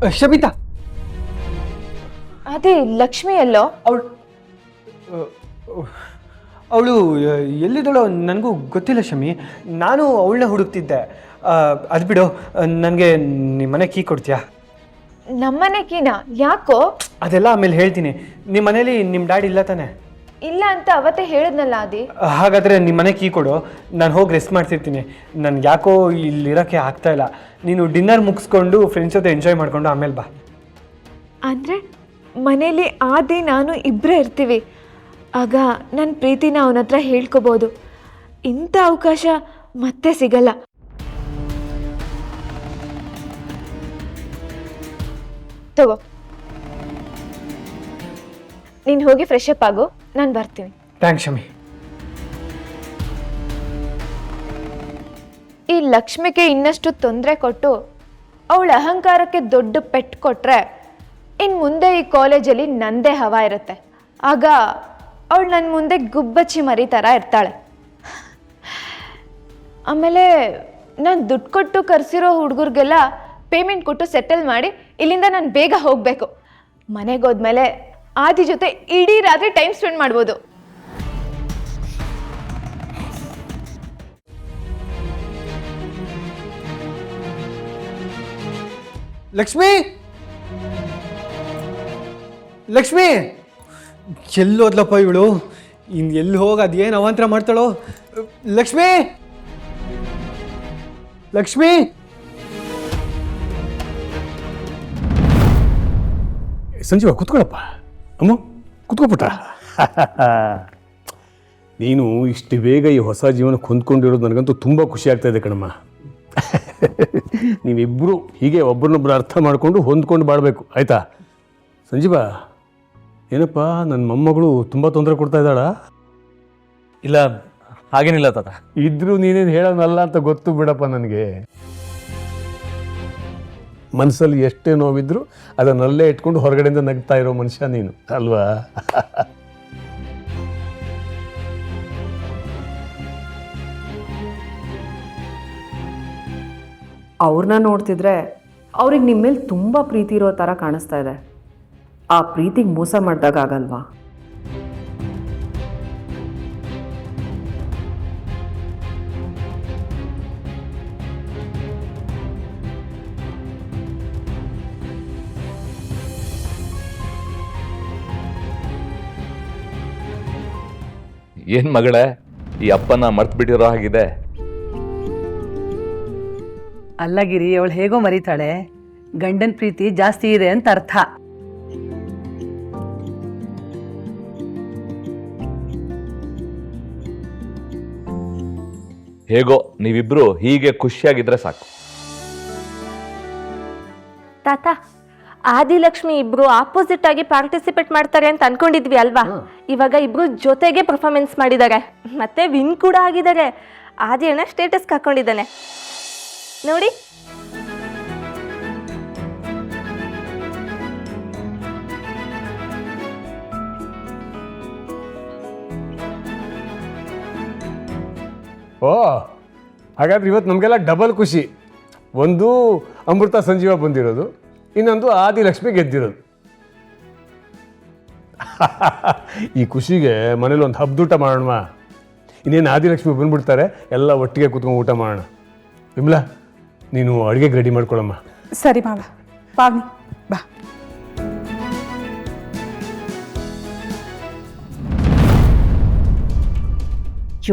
ಶಬಿತಾ, ಅದೇ ಲಕ್ಷ್ಮಿ ಎಲ್ಲೋ? ಅವಳು ಎಲ್ಲಿದ್ದಾಳೋ ನನಗೂ ಗೊತ್ತಿಲ್ಲ ಶಮಿ. ನಾನು ಅವಳನ್ನ ಹುಡುಕ್ತಿದ್ದೆ. ಅದು ಬಿಡು, ನನಗೆ ನಿಮ್ಮ ಮನೆ ಕೀ ಕೊಡ್ತೀಯಾ? ನಮ್ಮನೆ ಕೀನಾ? ಯಾಕೋ? ಅದೆಲ್ಲ ಆಮೇಲೆ ಹೇಳ್ತೀನಿ. ನಿಮ್ಮ ಮನೇಲಿ ನಿಮ್ಮ ಡ್ಯಾಡಿ ಇಲ್ಲ ತಾನೆ? ಇಲ್ಲ ಅಂತ ಅವತ್ತೇ ಹೇಳಿದ್ನಲ್ಲ ಆದಿ. ಹಾಗಾದರೆ ನಿಮ್ಮ ಮನೆ ಕೀ ಕೊಡು, ನಾನು ಹೋಗಿ ರೆಸ್ಟ್ ಮಾಡ್ತಿರ್ತೀನಿ. ನನಗೆ ಯಾಕೋ ಇಲ್ಲಿರೋಕ್ಕೆ ಆಗ್ತಾಯಿಲ್ಲ. ನೀನು ಡಿನ್ನರ್ ಮುಗಿಸ್ಕೊಂಡು ಫ್ರೆಂಡ್ಸ್ ಜೊತೆ ಎಂಜಾಯ್ ಮಾಡಿಕೊಂಡು ಆಮೇಲೆ ಬಾ. ಅಂದರೆ ಮನೇಲಿ ಆದಿ ನಾನು ಇಬ್ಬರೇ ಇರ್ತೀವಿ. ಆಗ ನನ್ನ ಪ್ರೀತಿನ ಅವನ ಹತ್ರ ಹೇಳ್ಕೊಬೋದು. ಇಂಥ ಅವಕಾಶ ಮತ್ತೆ ಸಿಗಲ್ಲ. ತಗೋ, ನೀನು ಹೋಗಿ ಫ್ರೆಶ್ ಅಪ್ ಆಗು, ನಾನು ಬರ್ತೀನಿ. ಥ್ಯಾಂಕ್ಸ್ ಶಮಿ. ಈ ಲಕ್ಷ್ಮಿಗೆ ಇನ್ನಷ್ಟು ತೊಂದರೆ ಕೊಟ್ಟು ಅವಳ ಅಹಂಕಾರಕ್ಕೆ ದೊಡ್ಡ ಪೆಟ್ಟು ಕೊಟ್ಟರೆ ಇನ್ನು ಮುಂದೆ ಈ ಕಾಲೇಜಲ್ಲಿ ನಂದೇ ಹವಾ ಇರುತ್ತೆ. ಆಗ ಅವಳು ನನ್ನ ಮುಂದೆ ಗುಬ್ಬಚ್ಚಿ ಮರಿ ಥರ ಇರ್ತಾಳೆ. ಆಮೇಲೆ ನಾನು ದುಡ್ಡು ಕೊಟ್ಟು ಕರೆಸಿರೋ ಹುಡುಗರಿಗೆಲ್ಲ ಪೇಮೆಂಟ್ ಕೊಟ್ಟು ಸೆಟಲ್ ಮಾಡಿ ಇಲ್ಲಿಂದ ನಾನು ಬೇಗ ಹೋಗಬೇಕು. ಮನೆಗೆ ಹೋದ್ಮೇಲೆ ಆದಿ ಜೊತೆ ಇಡೀ ರಾತ್ರಿ ಟೈಮ್ ಸ್ಪೆಂಡ್ ಮಾಡ್ಬೋದು. ಲಕ್ಷ್ಮಿ, ಲಕ್ಷ್ಮಿ, ಎಲ್ಲೋದ್ಲಪ್ಪ ಇವಳು? ಇನ್ನು ಎಲ್ಲಿ ಹೋಗಿ ಅದೇನು ಅವಾಂತರ ಮಾಡ್ತಾಳೋ? ಲಕ್ಷ್ಮಿ, ಲಕ್ಷ್ಮಿ, ಸಂಜೀವ ಕೂತ್ಕೊಳ್ಳಪ್ಪ. ಅಮ್ಮ ಕೂತ್ಕೊಬಿಟ್ಟ. ನೀನು ಇಷ್ಟು ಬೇಗ ಈ ಹೊಸ ಜೀವನಕ್ಕೆ ಹೊಂದ್ಕೊಂಡಿರೋದು ನನಗಂತೂ ತುಂಬ ಖುಷಿ ಆಗ್ತಾ ಇದೆ ಕಣಮ್ಮ. ನೀವಿಬ್ಬರು ಹೀಗೆ ಒಬ್ಬರನ್ನೊಬ್ಬರು ಅರ್ಥ ಮಾಡಿಕೊಂಡು ಹೊಂದ್ಕೊಂಡು ಬಾಳಬೇಕು, ಆಯಿತಾ? ಸಂಜೀವ, ಏನಪ್ಪ ನನ್ನ ಮೊಮ್ಮಗಳು ತುಂಬ ತೊಂದರೆ ಕೊಡ್ತಾ ಇದ್ದಾಳ? ಇಲ್ಲ, ಹಾಗೇನಿಲ್ಲ ತಾತ. ಇದ್ರೂ ನೀನೇನು ಹೇಳೋನಲ್ಲ ಅಂತ ಗೊತ್ತು ಬಿಡಪ್ಪ ನನಗೆ. ಮನಸ್ಸಲ್ಲಿ ಎಷ್ಟೇ ನೋವಿದ್ರು ಅದನ್ನಲ್ಲೇ ಇಟ್ಕೊಂಡು ಹೊರಗಡೆಯಿಂದ ನಗ್ತಾ ಇರೋ ಮನುಷ್ಯ ನೀನು ಅಲ್ವಾ? ಅವ್ರನ್ನ ನೋಡ್ತಿದ್ರೆ ಅವ್ರಿಗೆ ನಿಮ್ಮ ಮೇಲೆ ತುಂಬ ಪ್ರೀತಿ ಇರೋ ಥರ ಕಾಣಿಸ್ತಾ ಇದೆ. ಆ ಪ್ರೀತಿಗೆ ಮೋಸ ಮಾಡಿದಾಗ ಆಗಲ್ವಾ? ಏನ್ ಮಗಳೇ, ಈ ಅಪ್ಪನ ಮರ್ತು ಬಿಟ್ಟಿರೋ ಹಾಗಿದೆ. ಅಲ್ಲಗಿರಿ, ಅವಳು ಹೇಗೋ ಮರೀತಾಳೆ. ಗಂಡನ ಪ್ರೀತಿ ಜಾಸ್ತಿ ಇದೆ ಅಂತ ಅರ್ಥ. ಹೇಗೋ ನೀವಿಬ್ರು ಹೀಗೆ ಖುಷಿಯಾಗಿದ್ರೆ ಸಾಕು. ತಾತ, ಆದಿಲಕ್ಷ್ಮಿ ಇಬ್ರು ಆಪೋಸಿಟ್ ಆಗಿ ಪಾರ್ಟಿಸಿಪೇಟ್ ಮಾಡ್ತಾರೆ ಅಂತ ಅನ್ಕೊಂಡಿದ್ವಿ ಅಲ್ವಾ? ಇವಾಗ ಇಬ್ರು ಜೊತೆಗೆ ಪರ್ಫಾರ್ಮೆನ್ಸ್ ಮಾಡಿದ್ದಾರೆ, ಮತ್ತೆ ವಿನ್ ಕೂಡ ಆಗಿದ್ದಾರೆ. ಆದಿ ಅಣ್ಣ ಸ್ಟೇಟಸ್ ಹಾಕೊಂಡಿದ್ದಾನೆ ನೋಡಿ. ಓ, ಹಾಗಾದ್ರೆ ಇವತ್ತು ನಮಗೆಲ್ಲ ಡಬಲ್ ಖುಷಿ. ಒಂದು ಅಮೃತ ಸಂಜೀವ ಬಂದಿರೋದು, ಇನ್ನೊಂದು ಆದಿಲಕ್ಷ್ಮಿ ಗೆದ್ದಿರೋದು. ಈ ಖುಷಿಗೆ ಮನೇಲಿ ಒಂದು ಹಬ್ಬದೂಟ ಮಾಡೋಣ. ಇನ್ನೇನು ಆದಿಲಕ್ಷ್ಮಿ ಬಂದ್ಬಿಡ್ತಾರೆ, ಎಲ್ಲ ಒಟ್ಟಿಗೆ ಕೂತ್ಕೊಂಡು ಊಟ ಮಾಡೋಣ. ವಿಮಲಾ, ನೀನು ಅಡುಗೆಗೆ ರೆಡಿ ಮಾಡ್ಕೊಳಮ್ಮ. ಸರಿ ಮಾವ. ಪಾವ್ನಿ ಬಾ.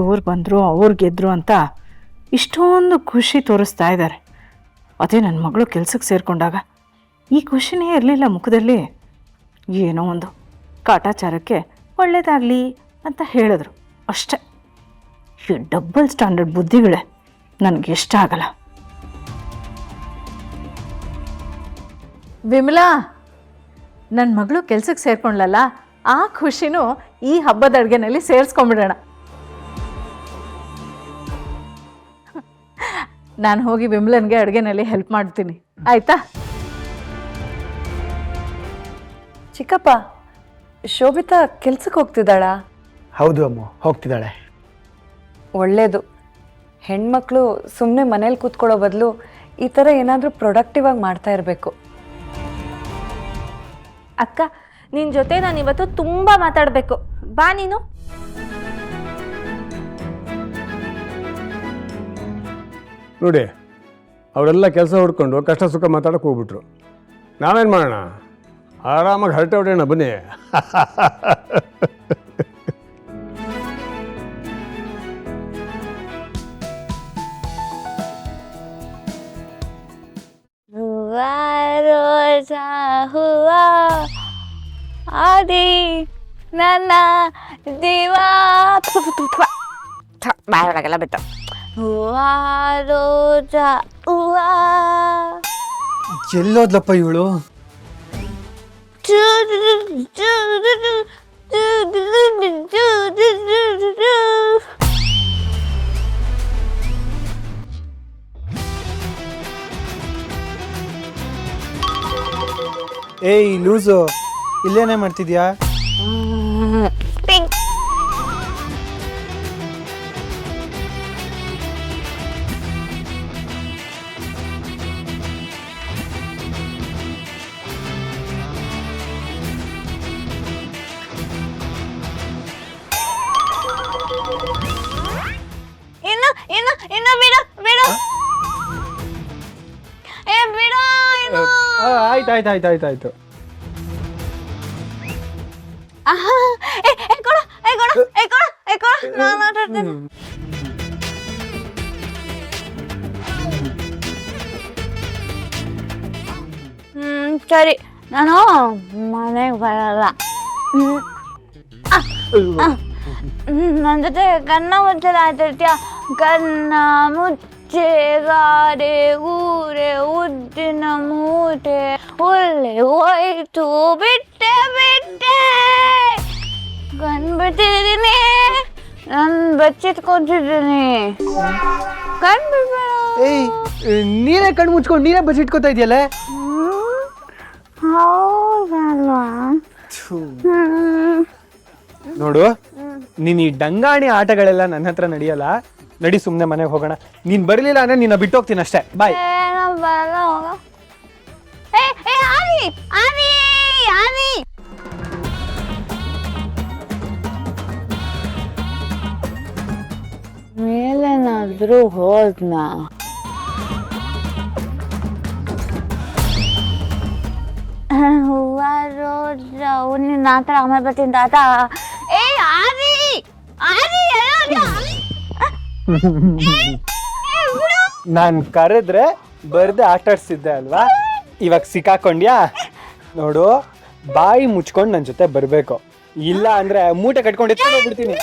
ಇವ್ರು ಬಂದರು, ಅವ್ರು ಗೆದ್ರು ಅಂತ ಇಷ್ಟೊಂದು ಖುಷಿ ತೋರಿಸ್ತಾ ಇದ್ದಾರೆ. ಅದೇ ನನ್ನ ಮಗಳು ಕೆಲ್ಸಕ್ಕೆ ಸೇರಿಕೊಂಡಾಗ ಈ ಖುಷಿನೇ ಇರಲಿಲ್ಲ ಮುಖದಲ್ಲಿ. ಏನೋ ಒಂದು ಕಾಟಾಚಾರಕ್ಕೆ ಒಳ್ಳೇದಾಗಲಿ ಅಂತ ಹೇಳಿದ್ರು ಅಷ್ಟೆ. ಈ ಡಬಲ್ ಸ್ಟ್ಯಾಂಡರ್ಡ್ ಬುದ್ಧಿಗಳೇ ನನಗೆ ಇಷ್ಟ ಆಗಲ್ಲ. ವಿಮಲಾ, ನನ್ನ ಮಗಳು ಕೆಲ್ಸಕ್ಕೆ ಸೇರ್ಕೊಂಡ್ಲಲ್ಲ, ಆ ಖುಷಿನೂ ಈ ಹಬ್ಬದ ಅಡುಗೆನಲ್ಲಿ ಸೇರಿಸ್ಕೊಂಡ್ಬಿಡೋಣ. ನಾನು ಹೋಗಿ ವಿಮಲನ್ಗೆ ಅಡುಗೆನಲ್ಲಿ ಹೆಲ್ಪ್ ಮಾಡ್ತೀನಿ, ಆಯಿತಾ? ಚಿಕ್ಕಪ್ಪ, ಶೋಭಿತಾ ಕೆಲ್ಸಕ್ಕೆ ಹೋಗ್ತಿದ್ದಾಳಾ? ಹೌದು ಅಮ್ಮ, ಹೋಗ್ತಿದ್ದಾಳೆ. ಒಳ್ಳೆಯದು. ಹೆಣ್ಮಕ್ಳು ಸುಮ್ಮನೆ ಮನೇಲಿ ಕೂತ್ಕೊಳ್ಳೋ ಬದಲು ಈ ಥರ ಏನಾದರೂ ಪ್ರೊಡಕ್ಟಿವ್ ಆಗಿ ಮಾಡ್ತಾ ಇರಬೇಕು. ಅಕ್ಕ ನಿನ್ನ ಜೊತೆ ನಾನು ಇವತ್ತು ತುಂಬ ಮಾತಾಡಬೇಕು, ಬಾ ನೀನು. ನೋಡಿ, ಅವರೆಲ್ಲ ಕೆಲಸ ಹುಡ್ಕೊಂಡು ಕಷ್ಟ ಸುಖ ಮಾತಾಡೋಕೆ ಹೋಗ್ಬಿಟ್ರು. ನಾವೇನು ಮಾಡೋಣ? ಆರಾಮಾಗಿ ಹರಟೆ ಹೊಡೆಯೋಣ ಬನ್ನಿ. ರೋಜಾ ಹೂವ ಆದಿ ನನ್ನ ದಿವಾ ಬಾಯೊಳಗೆಲ್ಲ ಬಿಟ್ಟು ಹೂವ ರೋಜಾ ಹೂವ ಎಲ್ಲೋದ್ಲಪ್ಪ ಇವಳು? ಏಯ್ ಲೂಸು, ಇಲ್ಲೇನೇ ಮಾಡ್ತಿದ್ಯಾ? ಇನ್ನು ಬಿಡು ಬಿಡು ಏ ಬಿಡು ಆಯ್ತಾಯ್ತಾಯ್ತಾಯ್ತಾಯ್ತು. ಕೊಡು ನಾನು ಆಟಾಡ್ತೀನಿ. ಸರಿ ನಾನು ಮನೆಗೆ ಬರಲ್ಲ. ನನ್ನ ಜೊತೆ ಕಣ್ಣ ಮುಚ್ಚಲ ಆಟಾಡ್ತೀಯ? ಕಣ್ಣ ಮುಚ್ಚೆ ಗಾರೆ ಊರೆ ಉದ್ದಿನ ಮೂಟೆ ಒಳ್ಳೆ ಹೋಯ್ತು ಬಿಟ್ಟೆ ಬಿಟ್ಟೆ ಕಣ್ಬಿಟ್ಟಿದ್ದೀನಿ, ನಾನು ಬಚ್ಚಿಟ್ಕೊತಿದ್ದೀನಿ. ಕಣ್ಬಿಡ್ಬೇಡ. ಏಯ್, ನೀನೇ ಕಣ್ಣು ಮುಚ್ಕೊಂಡು ನೀನೇ ಬಚ್ಚಿಟ್ಕೋತಾ ಇದೆಯಲ್ಲ? ಹೌದಲ್ವಾ? ನೋಡು, ನೀನ್ ಈ ಡಂಗಾಣಿ ಆಟಗಳೆಲ್ಲ ನನ್ನ ಹತ್ರ ನಡೆಯಲ್ಲ. ನಡಿ, ಸುಮ್ಮನೆ ಮನೆಗೆ ಹೋಗೋಣ. ನೀನ್ ಬರಲಿಲ್ಲ ಅಂದ್ರೆ ನಿನ್ನ ಬಿಟ್ಟೋಗ್ತೀನಿ ಅಷ್ಟೇ. ಬಾಯ್. ಬರಲ್ಲ ಹೋಗ. ಆನಿ ಆನಿ ಆನಿ ಮೇಲೇನಾದ್ರೂ ಹೋದ್ನಾ? ಹೂವ ರೋಜ್ ನಿನ್ನ ಹತ್ರ ಆಮೇಲೆ ಬರ್ತೀನಿ ತಾತ. ಏ ಆನಿ ಆನಿ ನಾನ್ ಕರೆದ್ರೆ ಬರ್ದೆ ಆಟಾಡ್ಸಿದ್ದೆ ಅಲ್ವಾ? ಇವಾಗ ಸಿಕ್ಕಾಕೊಂಡ್ಯಾ? ನೋಡು, ಬಾಯಿ ಮುಚ್ಕೊಂಡು ನನ್ನ ಜೊತೆ ಬರ್ಬೇಕು. ಇಲ್ಲ ಅಂದ್ರೆ ಮೂಟೆ ಕಟ್ಕೊಂಡು ಎತ್ಕೊಂಡು ಹೋಗ್ಬಿಡ್ತೀನಿ.